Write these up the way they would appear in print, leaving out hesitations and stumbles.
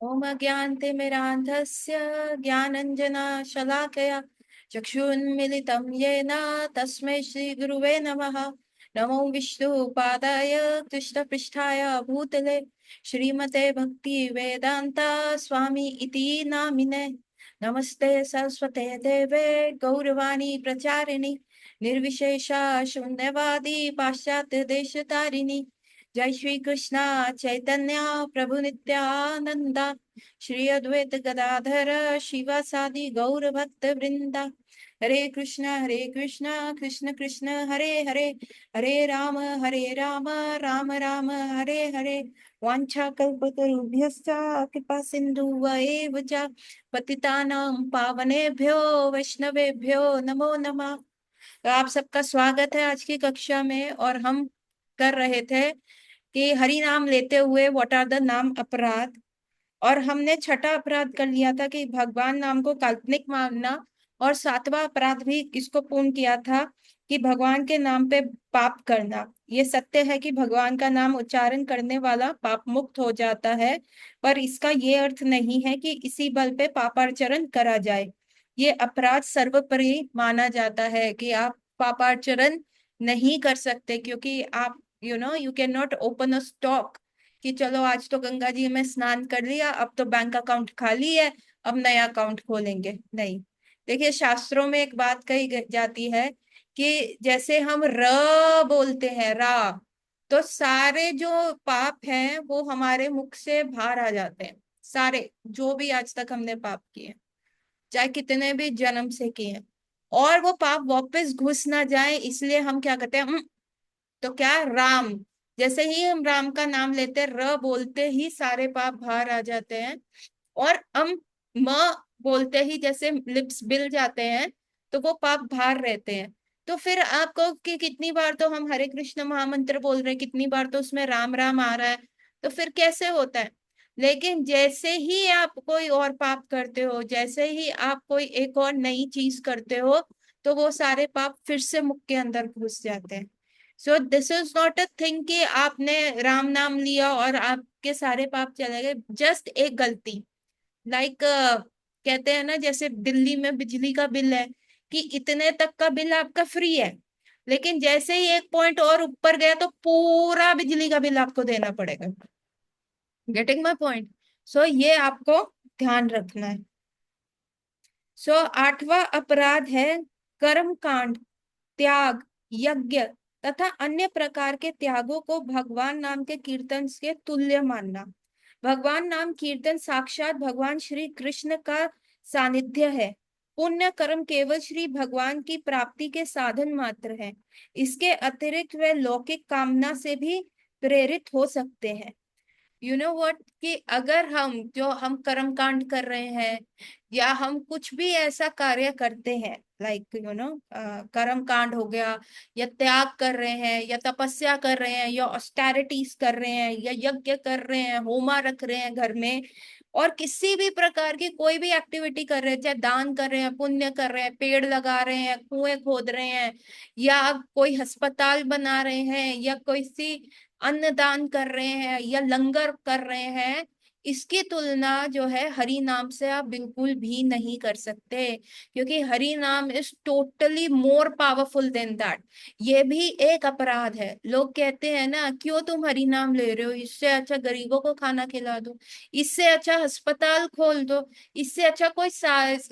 ओम अज्ञानतिमिरान्धस्य ज्ञानञ्जनशलाकया चक्षुन्मिलितं येन तस्मै श्रीगुरुवे नमः। नमो विष्णुपादाय कृष्णपृष्ठाय भूतले श्रीमते भक्ति वेदांता स्वामी इति नामिने। नमस्ते सरस्वते देवे गौरवाणी प्रचारिणी निर्विशेष शून्यवादी पाश्चात्य देश तारिणी। जय श्री कृष्णा चैतन्य प्रभु नित्यानंदा श्री अद्वैत गदाधर शिवासादि गौर भक्त वृंदा। हरे कृष्णा कृष्ण कृष्ण हरे हरे, हरे राम राम राम हरे हरे। वाञ्छा कल्पतरुभ्यश्च कृपा सिंधु एव च पतितानां पावनेभ्यो वैष्णवेभ्यो नमो नमः। तो आप सबका स्वागत है आज की कक्षा में। और हम कर रहे थे कि हरि नाम लेते हुए व्हाट आर द नाम अपराध। और हमने छठा अपराध कर लिया था कि भगवान नाम को काल्पनिक मानना। और सातवां अपराध भी इसको पूर्ण किया था कि भगवान के नाम पे पाप करना। ये सत्य है कि भगवान का नाम उच्चारण करने वाला पाप मुक्त हो जाता है, पर इसका ये अर्थ नहीं है कि इसी बल पे पापाचरण करा जाए। ये अपराध सर्वोपरि माना जाता है कि आप पापाचरण नहीं कर सकते, क्योंकि आप you can not open a stock कि चलो आज तो गंगा जी में स्नान कर लिया, अब तो बैंक अकाउंट खाली है, अब नया अकाउंट खोलेंगे। नहीं। देखिए, शास्त्रों में एक बात कही जाती है कि जैसे हम र बोलते हैं, रा, तो सारे जो पाप हैं वो हमारे मुख से बाहर आ जाते हैं। सारे जो भी आज तक हमने पाप किए हैं, चाहे कितने भी जन्म से किए हैं, और वो पाप वापस घुस ना जाए इसलिए हम क्या कहते हैं, तो क्या राम, जैसे ही हम राम का नाम लेते हैं, र बोलते ही सारे पाप बाहर आ जाते हैं। और हम म बोलते ही जैसे लिप्स बिल जाते हैं, तो वो पाप बाहर रहते हैं। तो फिर आपको कि कितनी बार तो हम हरे कृष्ण महामंत्र बोल रहे हैं, कितनी बार तो उसमें राम राम आ रहा है, तो फिर कैसे होता है। लेकिन जैसे ही आप कोई और पाप करते हो, जैसे ही आप कोई एक और नई चीज करते हो, तो वो सारे पाप फिर से मुख के अंदर घुस जाते हैं। सो this is not a thing कि आपने राम नाम लिया और आपके सारे पाप चले गए। जस्ट एक गलती, लाइक कहते हैं ना, जैसे दिल्ली में बिजली का बिल है कि इतने तक का बिल आपका फ्री है, लेकिन जैसे ही एक पॉइंट और ऊपर गया तो पूरा बिजली का बिल आपको देना पड़ेगा। Getting my point? सो ये आपको ध्यान रखना है। सो आठवां अपराध है कर्म कांड, त्याग, यज्ञ तथा अन्य प्रकार के त्यागों को भगवान नाम के कीर्तन के तुल्य मानना। भगवान नाम कीर्तन साक्षात भगवान श्री कृष्ण का सानिध्य है। पुण्य कर्म केवल श्री भगवान की प्राप्ति के साधन मात्र हैं। इसके अतिरिक्त वे लौकिक कामना से भी प्रेरित हो सकते हैं। यू नो व्हाट, कि अगर हम कर्म कांड कर रहे हैं या हम कुछ भी ऐसा कार्य करते हैं, लाइक कर्म कांड हो गया, या त्याग कर रहे हैं, या तपस्या कर रहे हैं, या ऑस्टेरिटीज कर रहे हैं, या यज्ञ कर रहे हैं, होमा रख रहे हैं घर में, और किसी भी प्रकार की कोई भी एक्टिविटी कर रहे हैं, चाहे दान कर रहे हैं, पुण्य कर रहे हैं, पेड़ लगा रहे हैं, कुएं खोद रहे हैं, या कोई अस्पताल बना रहे हैं, या कोई सी अन्नदान कर रहे हैं, या लंगर कर रहे हैं, इसकी तुलना जो है हरि नाम से आप बिल्कुल भी नहीं कर सकते, क्योंकि हरि नाम is totally more powerful then that. ये भी एक अपराध है। लोग कहते हैं ना, क्यों तुम हरि नाम ले रहे हो, इससे अच्छा गरीबों को खाना खिला दो, इससे अच्छा अस्पताल खोल दो, इससे अच्छा कोई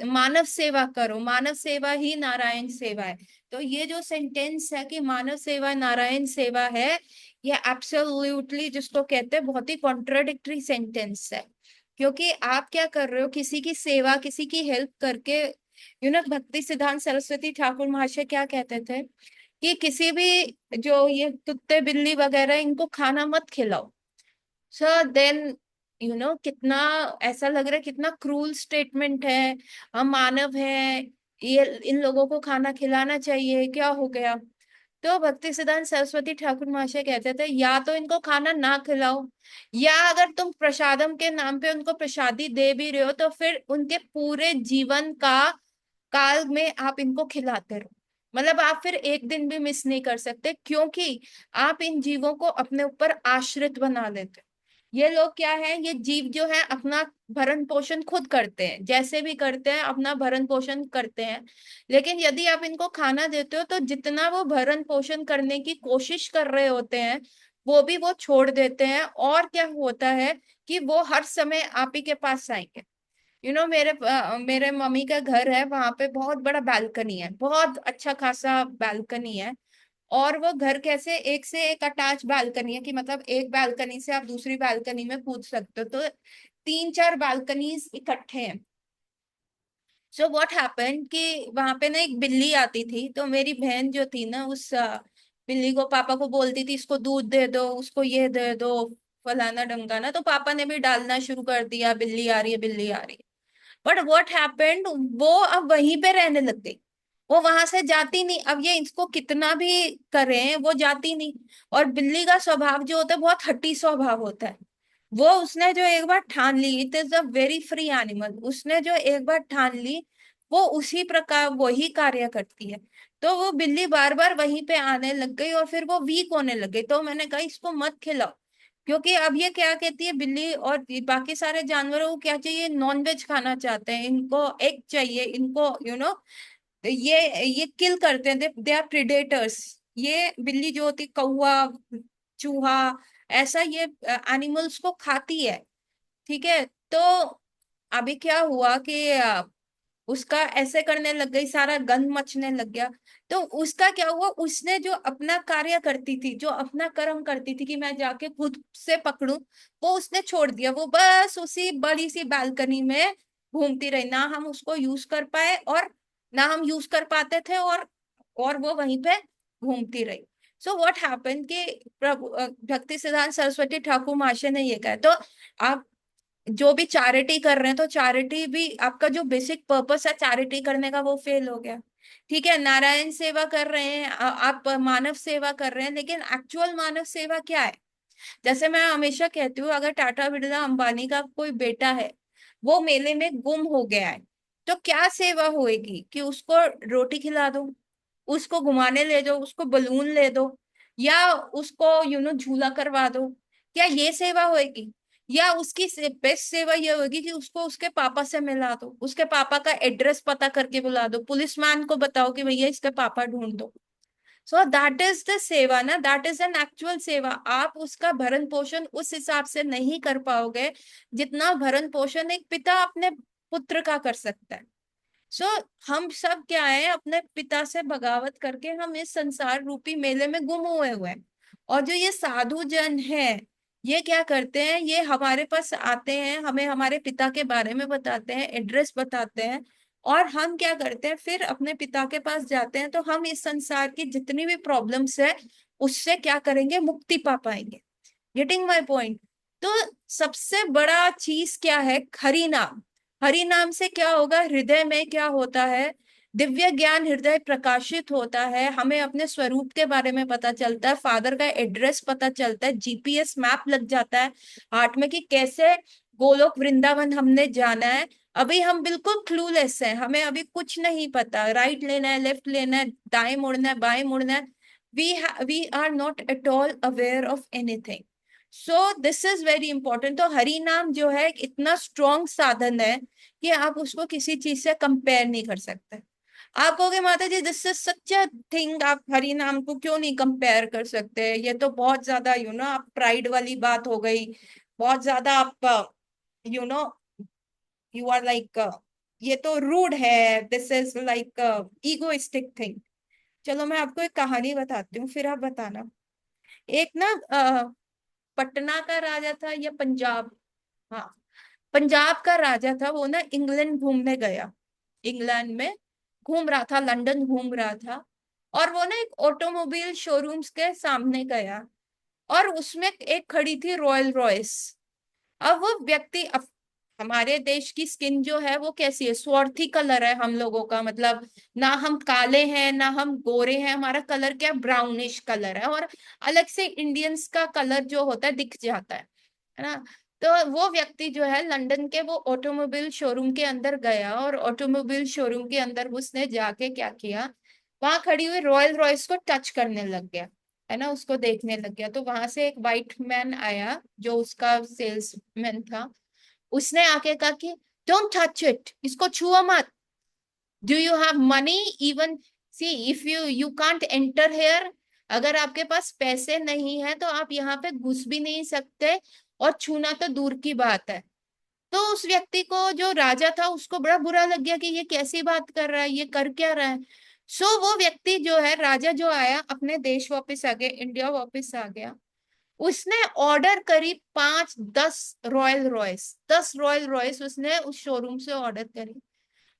मानव सेवा करो, मानव सेवा ही नारायण सेवा है। तो ये जो सेंटेंस है कि मानव सेवा नारायण सेवा है, ये एब्सोल्युटली जिसको कहते हैं बहुत ही कॉन्ट्राडिक्टरी सेंटेंस है। क्योंकि आप क्या कर रहे हो, किसी की सेवा, किसी की हेल्प करके। भक्ति सिद्धांत सरस्वती ठाकुर महाशय क्या कहते थे कि किसी भी जो ये कुत्ते बिल्ली वगैरह, इनको खाना मत खिलाओ। सो देन कितना ऐसा लग रहा है, कितना क्रूल स्टेटमेंट है। हम मानव हैं, ये इन लोगों को खाना खिलाना चाहिए, क्या हो गया। तो भक्ति सिद्धांत सरस्वती ठाकुर महाशय कहते थे, या तो इनको खाना ना खिलाओ, या अगर तुम प्रसादम के नाम पे उनको प्रसादी दे भी रहे हो, तो फिर उनके पूरे जीवन का काल में आप इनको खिलाते रहो। मतलब आप फिर एक दिन भी मिस नहीं कर सकते, क्योंकि आप इन जीवों को अपने ऊपर आश्रित बना लेते हो। ये लोग क्या है, ये जीव जो है अपना भरण पोषण खुद करते हैं, जैसे भी करते हैं अपना भरण पोषण करते हैं। लेकिन यदि आप इनको खाना देते हो तो जितना वो भरण पोषण करने की कोशिश कर रहे होते हैं वो भी वो छोड़ देते हैं। और क्या होता है कि वो हर समय आप ही के पास आएंगे। मेरे मम्मी का घर है, वहां पे बहुत बड़ा बालकनी है, बहुत अच्छा खासा बालकनी है। और वो घर कैसे एक से एक अटैच बालकनी है कि मतलब एक बालकनी से आप दूसरी बालकनी में कूद सकते हो, तो तीन चार बालकनीज इकट्ठे हैं। सो व्हाट हैपेंड कि वहां पे ना एक बिल्ली आती थी, तो मेरी बहन जो थी ना उस बिल्ली को, पापा को बोलती थी इसको दूध दे दो, उसको ये दे दो, फलाना ढमकाना। तो पापा ने भी डालना शुरू कर दिया, बिल्ली आ रही है बिल्ली आ रही है। बट व्हाट हैपेंड, वो अब वहीं पे रहने लग गई, वो वहां से जाती नहीं। अब ये इसको कितना भी करें वो जाती नहीं। और बिल्ली का स्वभाव जो होता है बहुत हट्टी स्वभाव होता है। वो उसने जो एक बार ठान ली, it is a very free animal, उसने जो एक बार ठान ली वो उसी प्रकार वही कार्य करती है। तो वो बिल्ली बार बार वहीं पे आने लग गई और फिर वो वीक होने लग गई। तो मैंने कहा इसको मत खिलाओ, क्योंकि अब ये क्या कहती है बिल्ली और बाकी सारे जानवरों को क्या चाहिए, नॉन वेज खाना चाहते हैं, इनको एग चाहिए, इनको ये किल करते हैं, दे आर प्रिडेटर्स। ये बिल्ली जो होती कौवा, चूहा, ऐसा ये एनिमल्स को खाती है। ठीक है। तो अभी क्या हुआ कि उसका ऐसे करने लग गई, सारा गंद मचने लग गया। तो उसका क्या हुआ, उसने जो अपना कार्य करती थी, जो अपना कर्म करती थी कि मैं जाके खुद से पकड़ूं, वो उसने छोड़ दिया। वो बस उसी बड़ी सी बालकनी में घूमती रही, ना हम उसको यूज कर पाए और ना हम यूज कर पाते थे, और वो वहीं पे घूमती रही। सो व्हाट हैपन कि प्रभु भक्ति सिद्धांत सरस्वती ठाकुर महाशय ने ये कहा। तो आप जो भी चैरिटी कर रहे हैं, तो चैरिटी भी आपका जो बेसिक पर्पस है चैरिटी करने का वो फेल हो गया। ठीक है, नारायण सेवा कर रहे हैं, आप मानव सेवा कर रहे हैं, लेकिन एक्चुअल मानव सेवा क्या है? जैसे मैं हमेशा कहती हूँ, अगर टाटा बिरला अंबानी का कोई बेटा है, वो मेले में गुम हो गया है, तो क्या सेवा होएगी कि उसको रोटी खिला दो, उसको घुमाने ले जाओ, उसको बलून ले दो, या उसको झूला करवा दो? क्या ये सेवा होएगी? या उसकी बेस्ट सेवा ये होगी कि उसको उसके पापा से मिला दो, उसके पापा का एड्रेस पता करके बुला दो, पुलिसमैन को बताओ कि भैया इसके पापा ढूंढ दो। सो दैट इज द सेवा ना, दैट इज एन एक्चुअल सेवा। आप उसका भरण पोषण उस हिसाब से नहीं कर पाओगे जितना भरण पोषण एक पिता अपने पुत्र का कर सकता है। सो हम सब क्या है, अपने पिता से बगावत करके हम इस संसार रूपी मेले में गुम हुए हैं। और जो ये साधु जन है, ये क्या करते हैं, ये हमारे पास आते हैं, हमें हमारे पिता के बारे में बताते हैं, एड्रेस बताते हैं, और हम क्या करते हैं, फिर अपने पिता के पास जाते हैं तो हम इस संसार की जितनी भी प्रॉब्लम्स है उससे क्या करेंगे, मुक्ति पा पाएंगे। Getting my point? तो सबसे बड़ा चीज क्या है, हरि नाम। हरि नाम से क्या होगा, हृदय में क्या होता है, दिव्य ज्ञान हृदय प्रकाशित होता है, हमें अपने स्वरूप के बारे में पता चलता है, फादर का एड्रेस पता चलता है, जीपीएस मैप लग जाता है हार्ट में कि कैसे गोलोक वृंदावन हमने जाना है। अभी हम बिल्कुल क्लूलेस हैं, हमें अभी कुछ नहीं पता, राइट लेना है, लेफ्ट लेना है, दाएं मुड़ना है, बाएं मुड़ना है। We are not at all aware of anything. So this is very important. तो हरि नाम जो है एक इतना स्ट्रॉन्ग साधन है कि आप उसको किसी चीज से कंपेयर नहीं कर सकते। आप कहोगे माता जी this is such a thing, आप हरि नाम को क्यों नहीं कंपेयर कर सकते, ये तो बहुत ज्यादा आप प्राइड वाली बात हो गई, बहुत ज्यादा आप you know you are like, ये तो रूड है, this is like egoistic thing. चलो मैं आपको एक कहानी बताती हूँ, फिर आप बताना। एक ना पटना का राजा था या पंजाब, हाँ पंजाब का राजा था, वो ना इंग्लैंड घूमने गया। इंग्लैंड में घूम रहा था, लंदन घूम रहा था, और वो ना एक ऑटोमोबाइल शोरूम्स के सामने गया, और उसमें एक खड़ी थी रॉयल रॉयस। अब वो व्यक्ति, अब हमारे देश की स्किन जो है वो कैसी है, स्वार्थी कलर है हम लोगों का, मतलब ना हम काले हैं ना हम गोरे हैं, हमारा कलर क्या, ब्राउनिश कलर है, और अलग से इंडियंस का कलर जो होता है दिख जाता है ना। तो वो व्यक्ति जो है लंदन के वो ऑटोमोबाइल शोरूम के अंदर गया, और ऑटोमोबाइल शोरूम के अंदर उसने जाके क्या किया, वहां खड़ी हुई रॉयल रॉयस को टच करने लग गया। है ना, उसको देखने लग गया। तो वहां से एक वाइट मैन आया जो उसका सेल्समैन था। उसने आके कहा कि डोंट टच इट, इसको छुओ मत। Do you have money? Even see if you can't enter here, अगर आपके पास पैसे नहीं है तो आप यहाँ पे घुस भी नहीं सकते, और छूना तो दूर की बात है। तो उस व्यक्ति को, जो राजा था, उसको बड़ा बुरा लग गया कि ये कैसी बात कर रहा है, ये कर क्या रहा है। सो वो व्यक्ति जो है, राजा जो आया, अपने देश वापस आ गया, इंडिया वापस आ गया। उसने ऑर्डर करी 5-10 रॉयल रॉयस, 10 रॉयल रॉयस उसने उस शोरूम से ऑर्डर करी।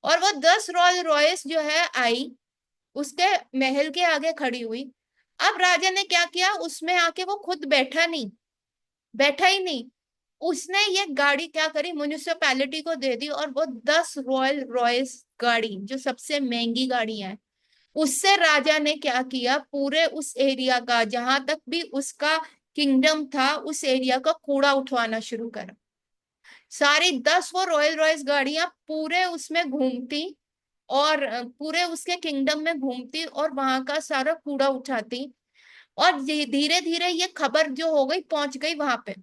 और वो 10 रॉयल रॉयस जो है आई, उसके महल के आगे खड़ी हुई। अब राजा ने क्या किया, उसमें आके वो खुद बैठा नहीं, बैठा ही नहीं। उसने ये गाड़ी क्या करी, म्युनिसिपैलिटी को दे दी, और वो 10 रॉयल रॉयस गाड़ी, जो सबसे महंगी गाड़ियां हैं, उससे राजा ने क्या किया, पूरे उस एरिया का, जहां तक भी उसका किंगडम था, उस एरिया का कूड़ा उठवाना शुरू करा। सारी 10 वो रॉयल रॉयस गाड़ियां पूरे उसमें घूमती, और पूरे उसके किंगडम में घूमती, और वहां का सारा कूड़ा उठाती। और धीरे धीरे ये खबर जो हो गई, पहुंच गई वहां पे,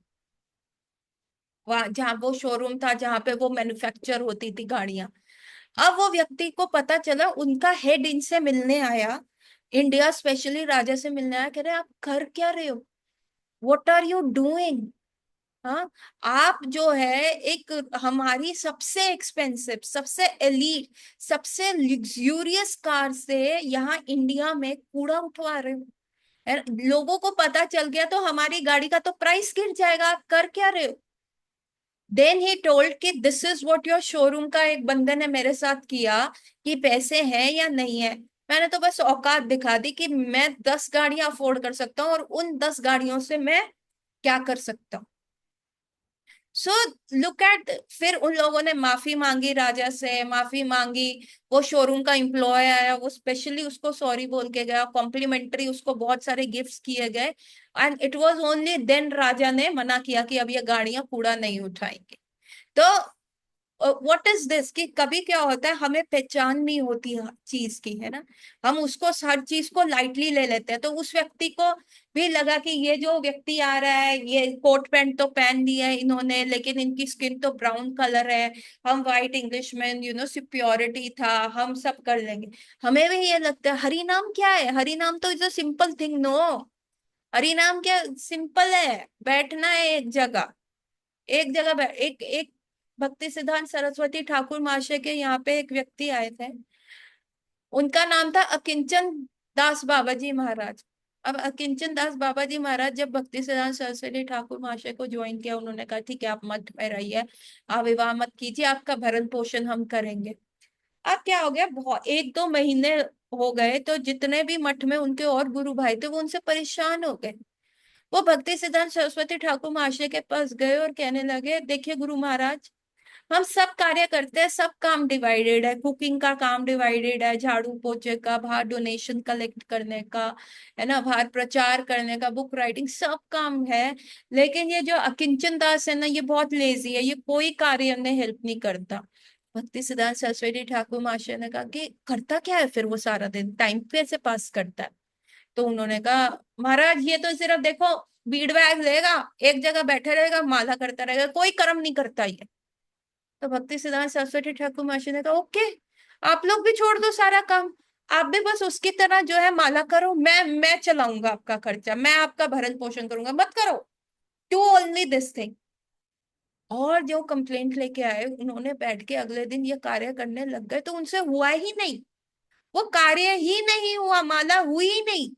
वहां जहाँ वो शोरूम था, जहां पे वो मैन्युफैक्चर होती थी गाड़ियां। अब वो व्यक्ति को पता चला, उनका हेड इनसे मिलने आया, इंडिया स्पेशली राजा से मिलने आया, कह रहे आप कर क्या रहे हो, व्हाट आर यू डूइंग। हाँ, आप जो है एक हमारी सबसे एक्सपेंसिव, सबसे एलीट, सबसे लग्जूरियस कार से यहाँ इंडिया में कूड़ा उठवा रहे हो। लोगों को पता चल गया तो हमारी गाड़ी का तो प्राइस गिर जाएगा, आप कर क्या रहे हो। देन ही टोल्ड कि this is what your showroom का एक बंदे ने मेरे साथ किया, कि पैसे हैं या नहीं है। मैंने तो बस औकात दिखा दी कि मैं 10 गाड़ियां अफोर्ड कर सकता हूँ, और उन 10 गाड़ियों से मैं क्या कर सकता हूँ। सो लुक एट, फिर उन लोगों ने माफी मांगी, राजा से माफी मांगी। वो शोरूम का एम्प्लॉय आया, वो स्पेशली उसको सॉरी बोल के गया, कॉम्प्लीमेंट्री उसको बहुत सारे गिफ्ट्स किए गए। And it was only then राजा ने मना किया कि अब ये गाड़ियां कूड़ा नहीं उठाएंगे। तो व्हाट इज दिस, कि कभी क्या होता है, हमें पहचान नहीं होती चीज की, है ना, हम उसको, हर चीज को लाइटली ले लेते हैं। तो उस व्यक्ति को भी लगा कि ये जो व्यक्ति आ रहा है, ये कोट पैंट तो पहन लिया है इन्होंने, लेकिन इनकी स्किन तो ब्राउन कलर है, हम वाइट इंग्लिश में, सुपियोरिटी था, हम सब कर लेंगे। हमें भी ये लगता है, हरि नाम क्या है, हरि नाम तो is a simple thing, no. Hari नाम क्या सिंपल है, बैठना है एक जगह, एक जगह एक एक भक्ति सिद्धांत सरस्वती ठाकुर महाशय के यहाँ पे एक व्यक्ति आए थे, उनका नाम था अकिंचन दास बाबा जी महाराज। अब अकिंचन दास बाबा जी महाराज जब भक्ति सिद्धांत सरस्वती ठाकुर महाशय को ज्वाइन किया, उन्होंने कहा ठीक है, आप मठ में रहिए, आप विवाह मत कीजिए, आपका भरण पोषण हम करेंगे। अब क्या हो गया, बहुत 1-2 महीने हो गए, तो जितने भी मठ में उनके और गुरु भाई थे, वो उनसे परेशान हो गए। वो भक्ति सिद्धांत सरस्वती ठाकुर महाशय के पास गए और कहने लगे, देखिए गुरु महाराज, हम सब कार्य करते हैं, सब काम डिवाइडेड है, कुकिंग का काम डिवाइडेड है, झाड़ू पोछे का, बाहर डोनेशन कलेक्ट करने का, है ना, बाहर प्रचार करने का, बुक राइटिंग, सब काम है। लेकिन ये जो अकिंचन दास है ना, ये बहुत लेजी है, ये कोई कार्य में हेल्प नहीं करता। भक्ति सिद्धांत सरस्वती ठाकुर महाशय ने कहा कि करता क्या है फिर वो, सारा दिन टाइम कैसे पास करता है। तो उन्होंने कहा, महाराज ये तो सिर्फ देखो, बीड़ बैग लेगा, एक जगह बैठे रहेगा, माला करता रहेगा, कोई कर्म नहीं करता ये। तो भक्ति सिद्धांत सरस्वती ठाकुर महाशय ने कहा, ओके, आप लोग भी छोड़ दो सारा काम, आप भी बस उसकी तरह जो है माला करो, मैं चलाऊंगा आपका खर्चा, मैं आपका भरण पोषण करूंगा, मत करो, डू ओनली दिस थिंग। और जो कंप्लेंट लेके आए, उन्होंने बैठ के अगले दिन ये कार्य करने लग गए, तो उनसे हुआ ही नहीं, वो कार्य ही नहीं हुआ, माला हुई ही नहीं।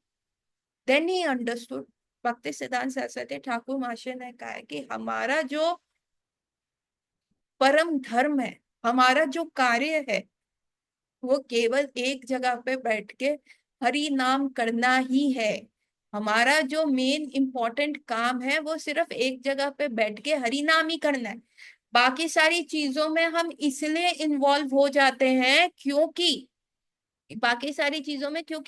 देन ही अंडरस्टूड, भक्ति सिद्धांत सरस्वती ठाकुर महाशय ने कहा है कि हमारा जो परम धर्म है, हमारा जो कार्य है, वो केवल एक जगह पे बैठ के हरि नाम करना ही है। हमारा जो मेन इम्पोर्टेंट काम है, वो सिर्फ एक जगह पे बैठ के हरि नाम ही करना है। बाकी सारी चीजों में हम इसलिए इन्वॉल्व हो जाते हैं, क्योंकि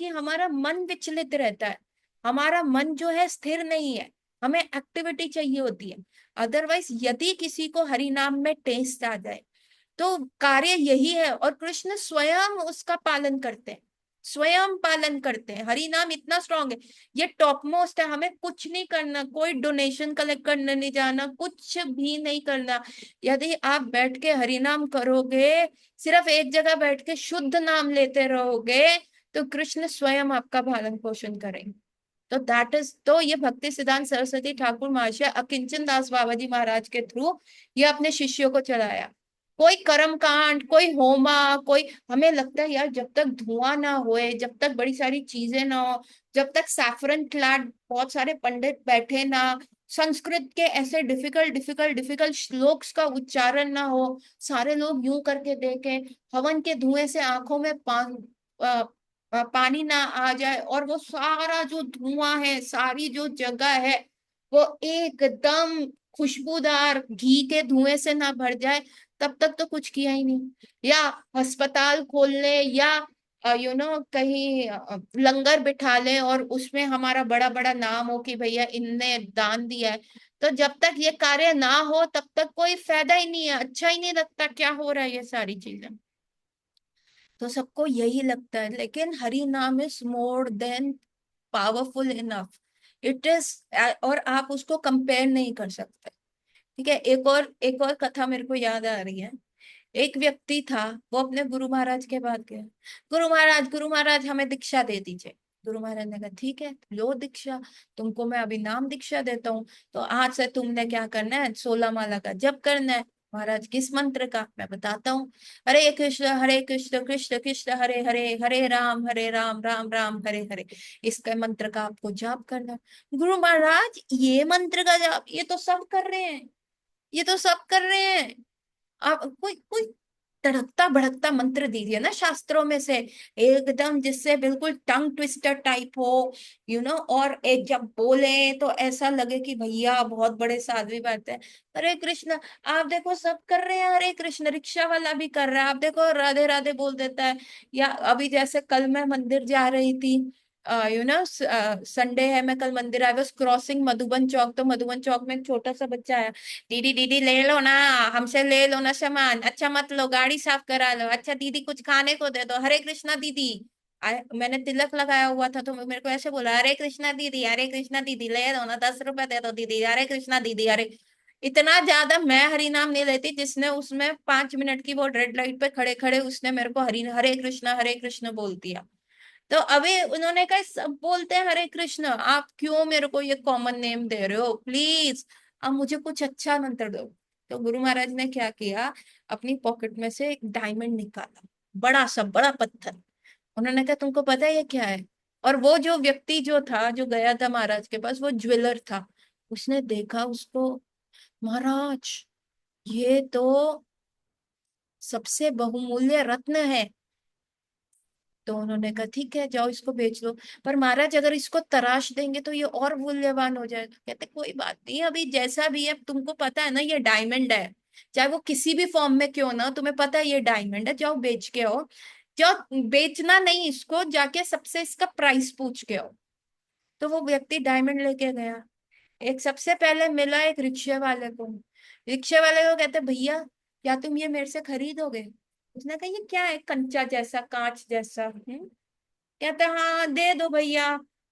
हमारा मन विचलित रहता है, हमारा मन जो है स्थिर नहीं है, हमें एक्टिविटी चाहिए होती है। अदरवाइज यदि किसी को हरि नाम में टेस्ट आ जाए, तो कार्य यही है, और कृष्ण स्वयं उसका पालन करते हैं, स्वयं पालन करते हैं। हरि नाम इतना स्ट्रांग है, ये टॉप मोस्ट है। हमें कुछ नहीं करना, कोई डोनेशन कलेक्ट करने नहीं जाना, कुछ भी नहीं करना। यदि आप बैठ के हरि नाम करोगे, सिर्फ एक जगह बैठ के शुद्ध नाम लेते रहोगे, तो कृष्ण स्वयं आपका पालन पोषण करेंगे। तो दैट इज, तो ये भक्ति सिद्धांत सरस्वती ठाकुर महाशय अकिंचन दास बाबा जी महाराज के थ्रू ये अपने शिष्यों को चलाया। कोई कर्म कांड, कोई होमा, कोई, हमें लगता है यार जब तक धुआं ना होए, जब तक बड़ी सारी चीजें ना हो, जब तक सैफरन क्लाड बहुत सारे पंडित बैठे ना, संस्कृत के ऐसे डिफिकल्ट डिफिकल्ट डिफिकल्ट श्लोक्स का उच्चारण ना हो, सारे लोग यूं करके देखें, हवन के धुएं से आंखों में पानी ना आ जाए, और वो सारा जो धुआं है, सारी जो जगह है वो एकदम खुशबूदार घी के धुएं से ना भर जाए, तब तक तो कुछ किया ही नहीं। या अस्पताल खोल ले, या कहीं लंगर बिठा ले और उसमें हमारा बड़ा बड़ा नाम हो कि भैया इनने दान दिया है, तो जब तक ये कार्य ना हो तब तक कोई फायदा ही नहीं है, अच्छा ही नहीं लगता क्या हो रहा है ये सारी चीजें। तो सबको यही लगता है, लेकिन हरि नाम is more than powerful enough. It is, और आप उसको कंपेयर नहीं कर सकते। ठीक है, एक और कथा मेरे को याद आ रही है। एक व्यक्ति था, वो अपने गुरु महाराज के पास गया। गुरु महाराज हमें दीक्षा दे दीजिए। गुरु महाराज ने कहा ठीक है लो दीक्षा, तुमको मैं अभी नाम दीक्षा देता हूँ। तो आज से तुमने क्या करना है, 16 माला का जप करना है। महाराज किस मंत्र का, मैं बताता हूँ। हरे कृष्ण कृष्ण कृष्ण हरे हरे, हरे राम राम राम हरे हरे, इसका मंत्र का आपको जाप करना है। गुरु महाराज ये मंत्र का जाप, ये तो सब कर रहे हैं, ये तो सब कर रहे हैं, आप कोई कोई तड़कता भड़कता मंत्र दीजिए ना शास्त्रों में से, एकदम जिससे बिल्कुल टंग ट्विस्टर टाइप हो, और एक जब बोले तो ऐसा लगे कि भैया बहुत बड़े साध्वी बात है। हरे कृष्ण, आप देखो सब कर रहे हैं, हरे कृष्ण रिक्शा वाला भी कर रहा है, आप देखो राधे राधे बोल देता है। या अभी जैसे कल मैं मंदिर जा रही थी, संडे है, मैं कल मंदिर आई वाज क्रॉसिंग मधुबन चौक, तो मधुबन चौक में एक छोटा सा बच्चा आया, दीदी दीदी ले लो ना, हमसे ले लो ना सामान, अच्छा मत लो, गाड़ी साफ करा लो, अच्छा दीदी कुछ खाने को दे दो, हरे कृष्णा दीदी। मैंने तिलक लगाया हुआ था तो मेरे को ऐसे बोला, हरे कृष्णा दीदी, हरे कृष्णा दीदी, ले दो ना, 10 रुपए दे दो दीदी, हरे कृष्णा दीदी, हरे। इतना ज्यादा मैं हरि नाम नहीं लेती, जिसने उसमें 5 मिनट की वो रेड लाइट पे खड़े खड़े उसने मेरे को हरे कृष्ण बोल दिया। तो अभी उन्होंने कहा सब बोलते हैं हरे कृष्ण, आप क्यों मेरे को ये कॉमन नेम दे रहे हो, प्लीज अब मुझे कुछ अच्छा मंत्र दो। तो गुरु महाराज ने क्या किया, अपनी पॉकेट में से एक डायमंड निकाला, बड़ा सा बड़ा पत्थर। उन्होंने कहा तुमको पता है ये क्या है। और वो जो व्यक्ति जो था, जो गया था महाराज के पास, वो ज्वेलर था। उसने देखा उसको, महाराज ये तो सबसे बहुमूल्य रत्न है। तो उन्होंने कहा ठीक है जाओ इसको बेच लो, पर महाराज अगर इसको तराश देंगे तो ये और मूल्यवान हो जाएगा। कहते कोई बात नहीं, अभी जैसा भी है, तुमको पता है ना ये डायमंड है, चाहे वो किसी भी फॉर्म में क्यों ना, तुम्हें पता है ये डायमंड है, जाओ बेच के आओ। जाओ, बेचना नहीं इसको, जाके सबसे इसका प्राइस पूछ के आओ। तो वो व्यक्ति डायमंड लेके गया, एक सबसे पहले मिला एक रिक्शे वाले को। रिक्शे वाले को कहते भैया क्या तुम ये मेरे से खरीदोगे। उसने कहा ये क्या है, कंचा जैसा, कांच जैसा। कहते हाँ दे दो भैया,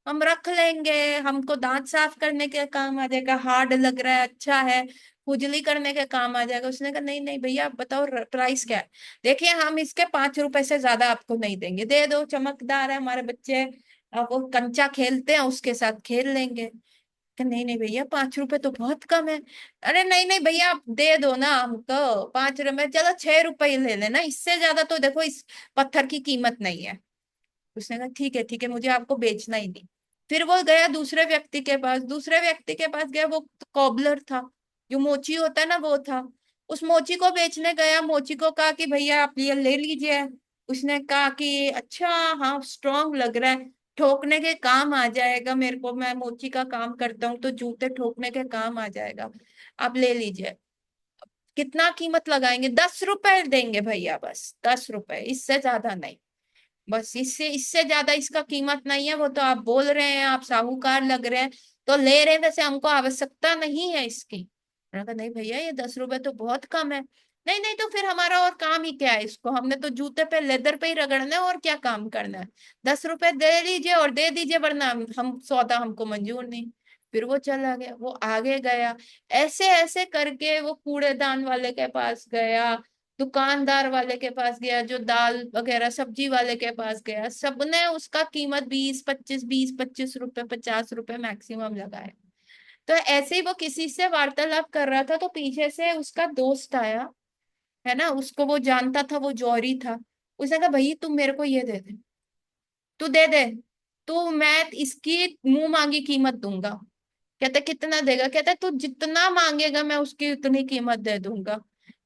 हम रख लेंगे, हमको दांत साफ करने के काम आ जाएगा, हार्ड लग रहा है, अच्छा है, खुजली करने के काम आ जाएगा। उसने कहा नहीं नहीं भैया, आप बताओ प्राइस क्या है। देखिए हम इसके 5 रुपए से ज्यादा आपको नहीं देंगे, दे दो, चमकदार है, हमारे बच्चे वो कंचा खेलते हैं, उसके साथ खेल लेंगे। नहीं नहीं भैया, 5 रुपए तो बहुत कम है। अरे नहीं नहीं भैया, आप दे दो ना हमको 5 रुपए, चलो 6 रुपए ही ले लेना, इससे ज्यादा तो देखो इस पत्थर की कीमत नहीं है। उसने कहा ठीक है, मुझे आपको बेचना ही नहीं। फिर वो गया दूसरे व्यक्ति के पास, दूसरे व्यक्ति के पास गया, वो कॉबलर था, जो मोची होता है ना वो था। उस मोची को बेचने गया, मोची को कहा कि भैया आप ये ले लीजिए। उसने कहा कि अच्छा, हाँ स्ट्रांग लग रहा है, ठोकने के काम आ जाएगा मेरे को, मैं मोची का काम करता हूँ तो जूते ठोकने के काम आ जाएगा, आप ले लीजिए। कितना कीमत लगाएंगे, 10 रुपए देंगे भैया, बस 10 रुपए, इससे ज्यादा नहीं। बस इससे इससे ज्यादा इसका कीमत नहीं है, वो तो आप बोल रहे हैं आप साहूकार लग रहे हैं, तो ले रहे हैं, वैसे हमको आवश्यकता नहीं है इसकी। मैंने कहा नहीं भैया, ये 10 रुपए तो बहुत कम है। नहीं नहीं, तो फिर हमारा और काम ही क्या है, इसको हमने तो जूते पे लेदर पे ही रगड़ना है, और क्या काम करना है। 10 रुपए दे लीजिए और दे दीजिए, वरना हम सौदा हमको मंजूर नहीं। फिर वो चला गया, वो आगे गया, ऐसे ऐसे करके वो कूड़ेदान वाले के पास गया, दुकानदार वाले के पास गया, जो दाल वगैरह सब्जी वाले के पास गया, सबने उसका कीमत 20 25 रुपए 50 रुपए मैक्सिमम लगाया। तो ऐसे ही वो किसी से वार्तालाप कर रहा था, तो पीछे से उसका दोस्त आया, है ना, उसको वो जानता था, वो जौहरी था। उसने कहा भाई तुम मेरे को ये दे दे, तू दे दे, तो मैं इसकी मुंह मांगी कीमत दूंगा। कहता कितना देगा, कहता तू जितना मांगेगा मैं उसकी उतनी कीमत दे दूंगा।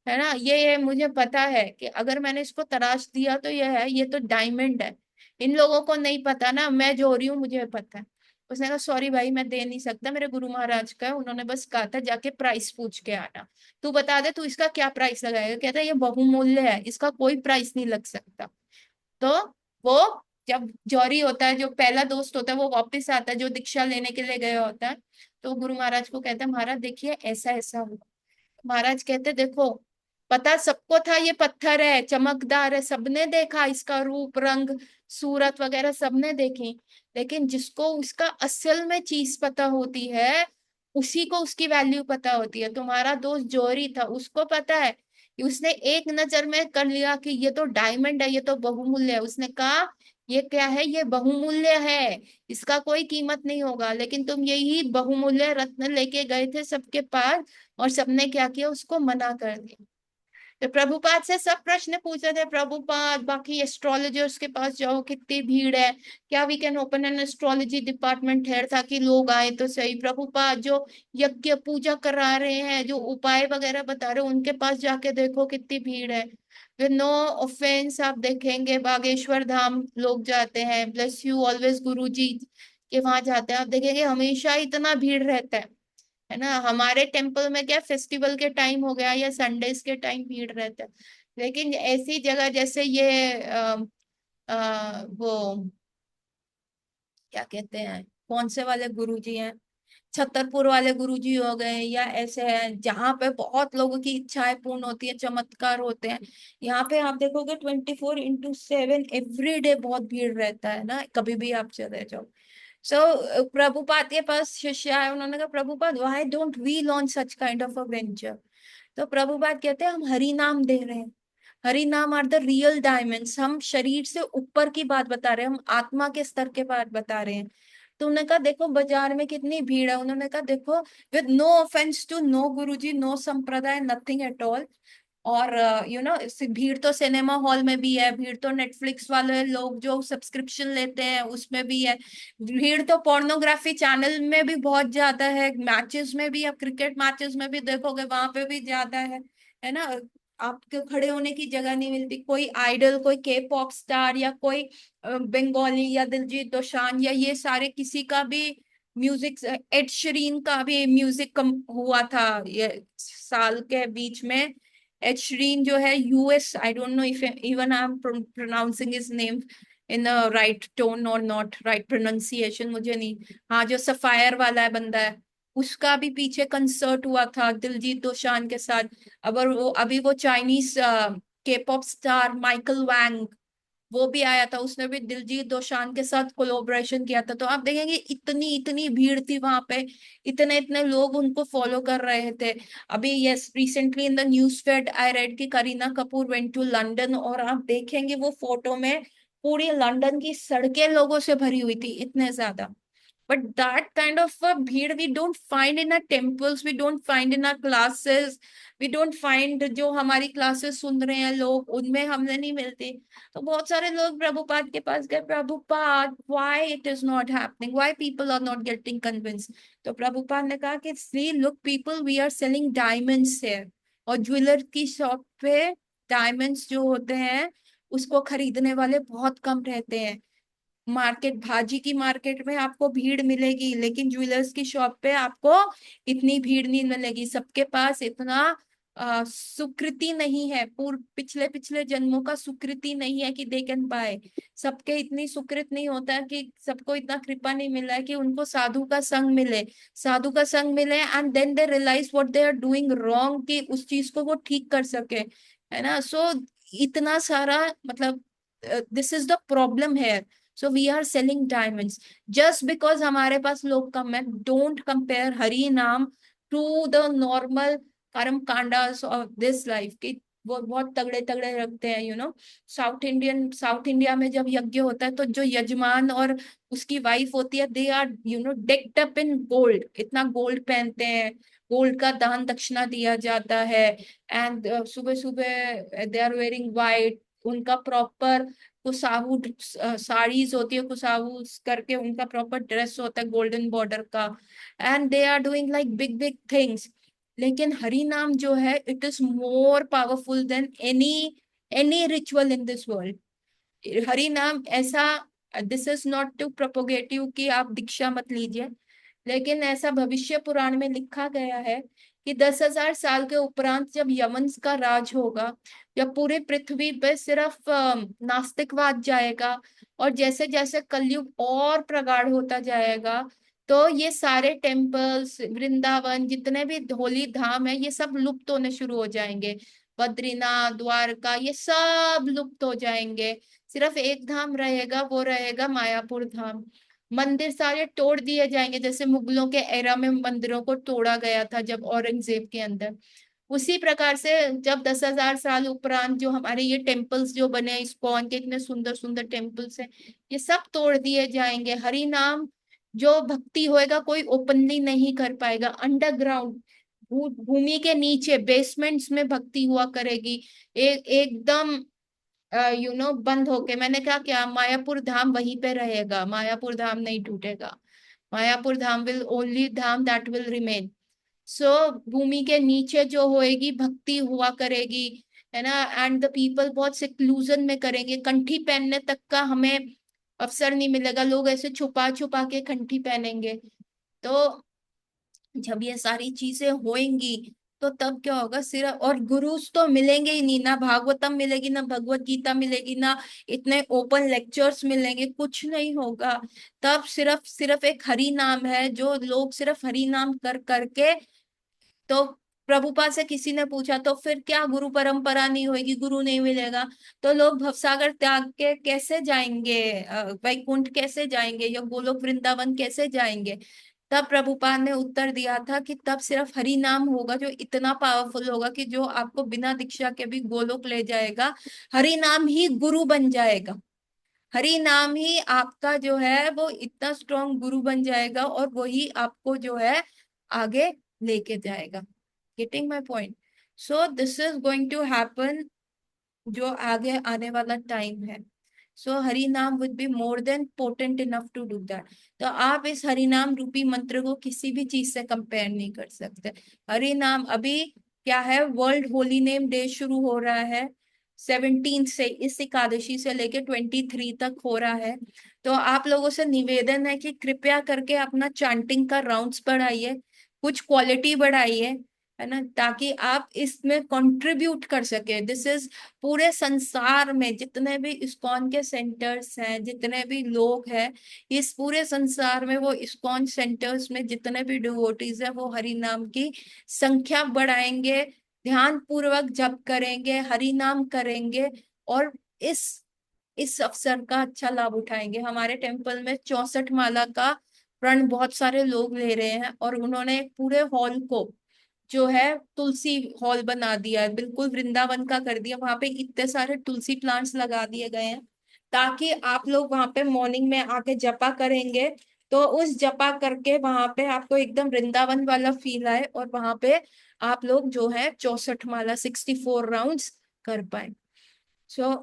है ना, ये मुझे पता है कि अगर मैंने इसको तराश दिया तो ये है, ये तो डायमंड है। इन लोगों को नहीं पता ना, मैं जो हो रही हूँ मुझे पता है। उसने कहा सॉरी भाई मैं दे नहीं सकता, मेरे गुरु महाराज का है, उन्होंने बस कहा था जाके प्राइस पूछ के आना। तू बता दे तू इसका क्या प्राइस लगाएगा। कहता है ये बहुमूल्य है, इसका कोई प्राइस नहीं लग सकता। तो वो, जब जौहरी होता है, जो पहला दोस्त होता है, वो वापस आता है जो दीक्षा लेने के लिए गया होता है, तो गुरु महाराज को कहता है महाराज देखिए ऐसा ऐसा हुआ। महाराज कहते देखो, पता सबको था ये पत्थर है, चमकदार है, सबने देखा इसका रूप रंग सूरत वगैरह सबने देखी, लेकिन जिसको उसका असल में चीज पता होती है, उसी को उसकी वैल्यू पता होती है। तुम्हारा दोस्त जौहरी था, उसको पता है कि उसने एक नजर में कर लिया कि ये तो डायमंड है, ये तो बहुमूल्य है। उसने कहा ये क्या है, ये बहुमूल्य है, इसका कोई कीमत नहीं होगा। लेकिन तुम यही बहुमूल्य रत्न लेके गए थे सबके पास, और सबने क्या किया, उसको मना कर दिया। तो प्रभुपाद से सब प्रश्न पूछे थे, प्रभुपाद बाकी एस्ट्रोलॉजर्स के पास जाओ कितनी भीड़ है, क्या we can open an astrology department है, ताकि लोग आए तो सही। प्रभुपाद जो यज्ञ पूजा करा रहे हैं, जो उपाय वगैरह बता रहे हैं, उनके पास जाके देखो कितनी भीड़ है। विद नो ऑफेंस, आप देखेंगे बागेश्वर धाम लोग जाते हैं, ब्लेस यू ऑलवेज गुरु जी के वहां जाते हैं, आप देखेंगे हमेशा इतना भीड़ रहता है ना। हमारे टेम्पल में क्या फेस्टिवल के टाइम हो गया या संडेज के टाइम भीड़ रहता है, लेकिन ऐसी जगह जैसे ये वो क्या कहते हैं, कौन से वाले गुरुजी हैं, छतरपुर वाले गुरुजी हो गए, या ऐसे हैं जहाँ पे बहुत लोगों की इच्छाएं पूर्ण होती है, चमत्कार होते हैं। यहाँ पे आप देखोगे 24/7 एवरी डे बहुत भीड़ रहता है ना, कभी भी आप चले जाओ। सो प्रभुपाद के पास शिष्य आए, उन्होंने कहा Prabhupada why don't we launch such kind of a venture. तो प्रभुपाद कहते हैं हम हरि नाम दे रहे हैं, हरि नाम आर द रियल डायमंड्स, हम शरीर से ऊपर की बात बता रहे हैं, हम आत्मा के स्तर के बात बता रहे हैं। तो उन्होंने कहा देखो बाजार में कितनी भीड़ है, उन्होंने कहा देखो with no offence to no guruji no संप्रदाय नथिंग एट ऑल, और भीड़ तो सिनेमा हॉल में भी है, भीड़ तो नेटफ्लिक्स वाले लोग जो सब्सक्रिप्शन लेते हैं उसमें भी है, भीड़ तो पोर्नोग्राफी चैनल में भी बहुत ज्यादा है, मैचेस में भी, आप क्रिकेट मैचेस में भी देखोगे वहां पे भी ज्यादा है ना। आपके खड़े होने की जगह नहीं मिलती, कोई आइडल, कोई के पॉप स्टार, या कोई बंगाली या दिलजीत दोसांझ, या ये सारे किसी का भी म्यूजिक, एड शीरन का भी म्यूजिक कम हुआ था ये साल के बीच में। एड शीरन जो है US, I don't know if even I am pronouncing his name in right tone और नॉट राइट प्रोनाउंसिएशन, मुझे नहीं। हाँ, जो सफायर वाला है बंदा है, उसका भी पीछे कंसर्ट हुआ था दिलजीत दोसांझ के साथ। अगर वो अभी वो चाइनीज के पॉप स्टार माइकल वैंग, वो भी आया था, उसने भी दिलजीत दोसांझ के साथ कोलोबरेशन किया था। तो आप देखेंगे इतनी इतनी भीड़ थी वहां पे, इतने इतने लोग उनको फॉलो कर रहे थे। अभी yes, recently in the news feed I read कि Kareena Kapoor went to London, और आप देखेंगे वो फोटो में पूरी लंदन की सड़कें लोगों से भरी हुई थी, इतने ज्यादा। But that kind of a भीड़ we don't find in our temples, we don't find in our classes, we don't find जो हमारी क्लासेस सुन रहे हैं लोग, उनमें हमने नहीं मिलती। तो बहुत सारे लोग प्रभुपाद के पास गए, Prabhupada why it is not happening, why people are not getting convinced। तो प्रभुपाद ने कहा कि see look people, we are selling diamonds here, और ज्वेलर की शॉप पे डायमंड्स जो होते हैं उसको खरीदने वाले बहुत कम रहते हैं। मार्केट, भाजी की मार्केट में आपको भीड़ मिलेगी, लेकिन ज्वेलर्स की शॉप पे आपको इतनी भीड़ नहीं मिलेगी, सबके पास इतना सुकृति नहीं है, पूर्व पिछले पिछले जन्मों का सुकृति नहीं है कि दे कैन बाय। सबके इतनी सुकृत नहीं होता है कि सबको इतना कृपा नहीं मिला है कि उनको साधु का संग मिले, साधु का संग मिले and then they realise what they are doing wrong, कि उस चीज को वो ठीक कर सके, है ना। सो इतना सारा मतलब दिस इज द प्रॉब्लम है। So we are selling diamonds just because हमारे पास लोग कम है। डोंट कंपेयर हरि नाम टू द नॉर्मल कर्म कांडास ऑफ दिस लाइफ की। वो बहुत तगड़े तगड़े रखते हैं, साउथ इंडिया में जब यज्ञ होता है तो जो यजमान और उसकी वाइफ होती है, they are decked up in gold, इतना गोल्ड पहनते हैं, गोल्ड का दान दक्षिणा दिया जाता है। एंड सुबह सुबह दे आर वेयरिंग वाइट, उनका प्रॉपर कुसाहू साड़ीज होती है, कुसाहू करके उनका प्रॉपर ड्रेस होता है गोल्डन बॉर्डर का, and they are doing like big big things. लेकिन हरि नाम जो है, it is more powerful than any any ritual in this world. Hari नाम ऐसा, this is not to propagate you कि आप दीक्षा मत लीजिए, लेकिन ऐसा भविष्य पुराण में लिखा गया है कि 10,000 साल के उपरांत जब यमन का राज होगा, जब पूरे पृथ्वी पे सिर्फ नास्तिकवाद जाएगा, और जैसे जैसे कलयुग और प्रगाढ़ होता जाएगा, तो ये सारे टेम्पल्स, वृंदावन, जितने भी होली धाम है, ये सब लुप्त होने शुरू हो जाएंगे। बद्रीनाथ, द्वारका, ये सब लुप्त हो जाएंगे। सिर्फ एक धाम रहेगा, वो रहेगा मायापुर धाम। मंदिर सारे तोड़ दिए जाएंगे, जैसे मुगलों के एरा में मंदिरों को तोड़ा गया था जब औरंगजेब के अंदर। उसी प्रकार से जब 10,000 साल उपरांत जो हमारे ये टेम्पल्स जो बने, इस्कॉन के इतने सुंदर सुंदर टेम्पल्स हैं, ये सब तोड़ दिए जाएंगे। हरि नाम जो भक्ति होएगा, कोई ओपनली नहीं कर पाएगा, अंडरग्राउंड, भूमि के नीचे बेसमेंट्स में भक्ति हुआ करेगी। एकदम बंद होके। मैंने कहा क्या, मायापुर धाम वहीं पे रहेगा, मायापुर धाम नहीं टूटेगा। Mayapur Dham will only Dham that will remain. So भूमि के नीचे जो होएगी भक्ति हुआ करेगी, है ना। एंड द पीपल बहुत सिक्लूजन में करेंगे, कंठी पहनने तक का हमें अवसर नहीं मिलेगा, लोग ऐसे छुपा छुपा के कंठी पहनेंगे। तो जब ये सारी चीजें होएंगी, तो तब क्या होगा, सिर्फ और गुरुज तो मिलेंगे ही नहीं, ना भागवतम मिलेगी, ना भगवत गीता मिलेगी, ना इतने ओपन लेक्चर्स मिलेंगे, कुछ नहीं होगा। तब सिर्फ सिर्फ एक हरि नाम है, जो लोग सिर्फ हरि नाम कर करके। तो प्रभुपाद से किसी ने पूछा, तो फिर क्या गुरु परंपरा नहीं होगी, गुरु नहीं मिलेगा, तो लोग भवसागर त्याग के कैसे जाएंगे, वैकुंठ कैसे जाएंगे, या गोलोक वृंदावन कैसे जाएंगे। तब प्रभुपाद ने उत्तर दिया था कि तब सिर्फ हरि नाम होगा जो इतना पावरफुल होगा कि जो आपको बिना दीक्षा के भी गोलोक ले जाएगा। हरि नाम ही गुरु बन जाएगा, हरि नाम ही आपका जो है वो इतना स्ट्रॉन्ग गुरु बन जाएगा, और वही आपको जो है आगे लेके जाएगा। Getting my point. So this is going to happen, जो आगे आने वाला टाइम है। सो हरि नाम would be more than potent enough to do that. तो आप इस हरि नाम रूपी मंत्र को किसी भी चीज से कंपेयर नहीं कर सकते। हरि नाम अभी क्या है, वर्ल्ड होली नेम डे शुरू हो रहा है 17 से, इस एकादशी से लेके 23 तक हो रहा है। तो आप लोगों से निवेदन है कि कृपया करके अपना चैंटिंग का राउंड्स बढ़ाइए, कुछ क्वालिटी बढ़ाइए, है ना, ताकि आप इसमें कंट्रीब्यूट कर सके। दिस इज पूरे संसार में जितने भी इस्कॉन के सेंटर्स हैं, जितने भी लोग हैं, इस पूरे संसार में वो इस्कॉन सेंटर्स में जितने भी डिवोटीज हैं, वो हरि नाम की संख्या बढ़ाएंगे, ध्यान पूर्वक जप करेंगे, हरि नाम करेंगे, और इस इस अवसर का अच्छा लाभ उठाएंगे। हमारे टेम्पल में 64 माला का प्रण बहुत सारे लोग ले रहे हैं, और उन्होंने एक पूरे हॉल को जो है तुलसी हॉल बना दिया है, बिल्कुल वृंदावन का कर दिया। वहां पे इतने सारे तुलसी प्लांट्स लगा दिए गए हैं, ताकि आप लोग वहां पे मॉर्निंग में आके जपा करेंगे, तो उस जपा करके वहां पे आपको एकदम वृंदावन वाला फील आए, और वहां पे आप लोग जो है 64 माला 64 राउंड्स कर पाए। सो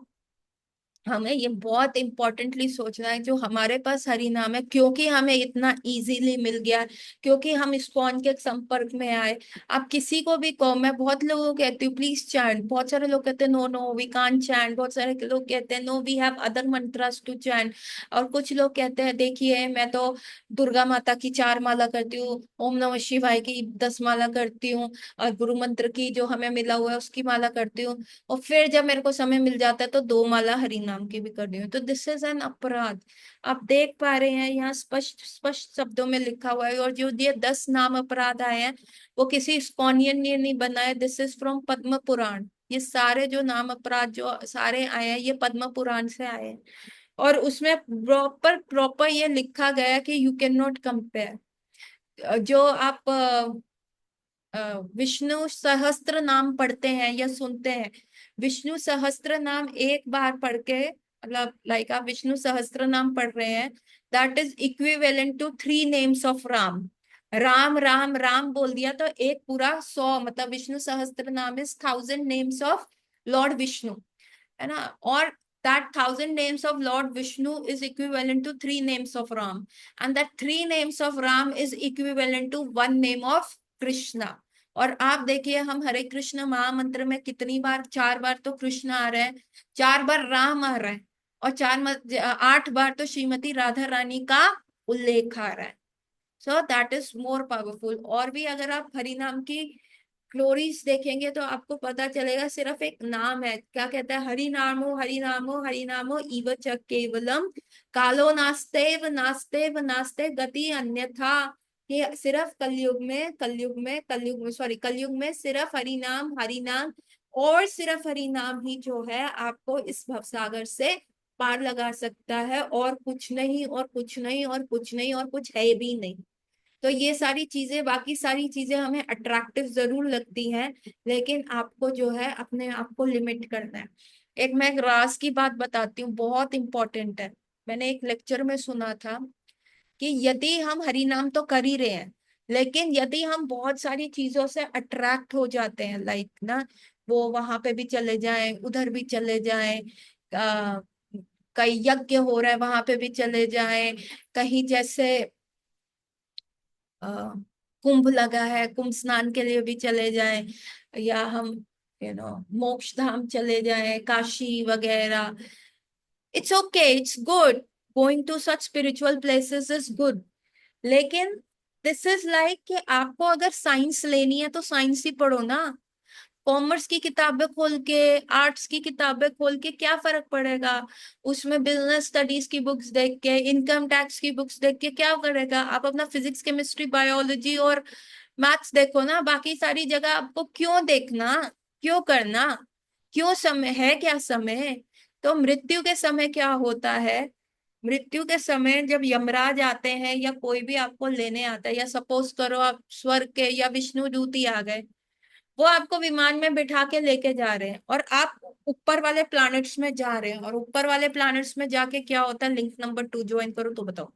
हमें ये बहुत इंपॉर्टेंटली सोचना है, जो हमारे पास हरि नाम है क्योंकि हमें इतना इजीली मिल गया, क्योंकि हम इस्कॉन के संपर्क में आए। आप किसी को भी कहो, मैं बहुत लोगों को कहती हूँ प्लीज चैंट, बहुत सारे लोग कहते हैं no no we can't chant, बहुत सारे लोग कहते हैं no we have other mantras to chant, और कुछ लोग कहते हैं देखिए मैं तो दुर्गा माता की 4 माला करती हूँ, ओम नमः शिवाय की 10 माला करती हूँ, और गुरु मंत्र की जो हमें मिला हुआ है उसकी माला करती हूँ, और फिर जब मेरे को समय मिल जाता है तो 2 माला हरि नाम की भी कर रही हूँ। तो दिस इज एन अपराध। आप देख पा रहे हैं यहाँ स्पष्ट स्पष्ट शब्दों में लिखा हुआ है, और जो ये 10 नाम अपराध आए हैं वो किसी इस्कॉनियन ने नहीं बनाए, this is from Padma Purana. ये सारे जो नाम अपराध जो सारे आए हैं ये पद्म पुराण से आए हैं, और उसमें प्रॉपर प्रॉपर ये लिखा गया है कि यू कैन नॉट कंपेयर। जो आप विष्णु सहस्त्र नाम पढ़ते हैं या सुनते हैं, विष्णु सहस्त्र नाम एक बार पढ़ के, मतलब लाइक आप विष्णु सहस्त्र नाम पढ़ रहे हैं, that is equivalent to 3 names of Ram. Ram Ram Ram बोल दिया तो एक पूरा 100, मतलब विष्णु सहस्त्र नाम is 1000 names of Lord Vishnu, है ना। और that 1000 names of Lord Vishnu is equivalent to 3 names of Ram, and that 3 names of Ram is equivalent to 1 name of Krishna। और आप देखिए हम हरे कृष्ण महामंत्र में कितनी बार, 4 बार तो कृष्ण आ रहे हैं, 4 बार राम आ रहा है, और 8 बार तो श्रीमती राधा रानी का उल्लेख आ रहा है। So that is more powerful. और भी अगर आप हरि नाम की ग्लोरीज देखेंगे तो आपको पता चलेगा, सिर्फ एक नाम है, क्या कहता है, हरि नामो हरि नामो इव च केवलम, कालो नास्तेव नास्तेव नास्ते गति अन्यथा। ये सिर्फ कलयुग में सॉरी कलयुग में सिर्फ हरि नाम और सिर्फ हरि नाम ही जो है आपको इस भवसागर से पार लगा सकता है, और कुछ नहीं और कुछ नहीं और कुछ नहीं और कुछ है भी नहीं। तो ये सारी चीजें, बाकी सारी चीजें हमें अट्रैक्टिव जरूर लगती हैं, लेकिन आपको जो है अपने आप को लिमिट करना है। एक मैं एक राज की बात बताती हूँ, बहुत इंपॉर्टेंट है। मैंने एक लेक्चर में सुना था कि यदि हम हरि नाम तो कर ही रहे हैं, लेकिन यदि हम बहुत सारी चीजों से अट्रैक्ट हो जाते हैं, लाइक ना, वो वहां पे भी चले जाएं, उधर भी चले जाएं, आ, कहीं यज्ञ हो रहा है वहां पे भी चले जाएं, कहीं जैसे अ, कुंभ लगा है, कुंभ स्नान के लिए भी चले जाएं, या हम मोक्ष धाम चले जाएं, काशी वगैरह, it's okay, it's good, going to such spiritual places is good. लेकिन दिस इज लाइक कि आपको अगर साइंस लेनी है तो साइंस ही पढ़ो ना। कॉमर्स की किताबें खोल के, आर्ट्स की किताबें खोल के क्या फर्क पड़ेगा, उसमें बिजनेस स्टडीज की बुक्स देख के, इनकम टैक्स की बुक्स देख के क्या करेगा। आप अपना फिजिक्स केमिस्ट्री बायोलॉजी और मैथ्स देखो ना, बाकी सारी जगह आपको क्यों देखना, क्यों करना, क्यों, समय है क्या समय। तो मृत्यु के समय क्या होता है, मृत्यु के समय जब यमराज आते हैं या कोई भी आपको लेने आता है, या सपोज करो आप स्वर्ग के या विष्णु दूत ही आ गए, वो आपको विमान में बिठा के लेके जा रहे हैं और आप ऊपर वाले प्लैनेट्स में जा रहे हैं, और ऊपर वाले प्लैनेट्स में जाके क्या होता है, लिंक नंबर 2 ज्वाइन करो तो बताओ।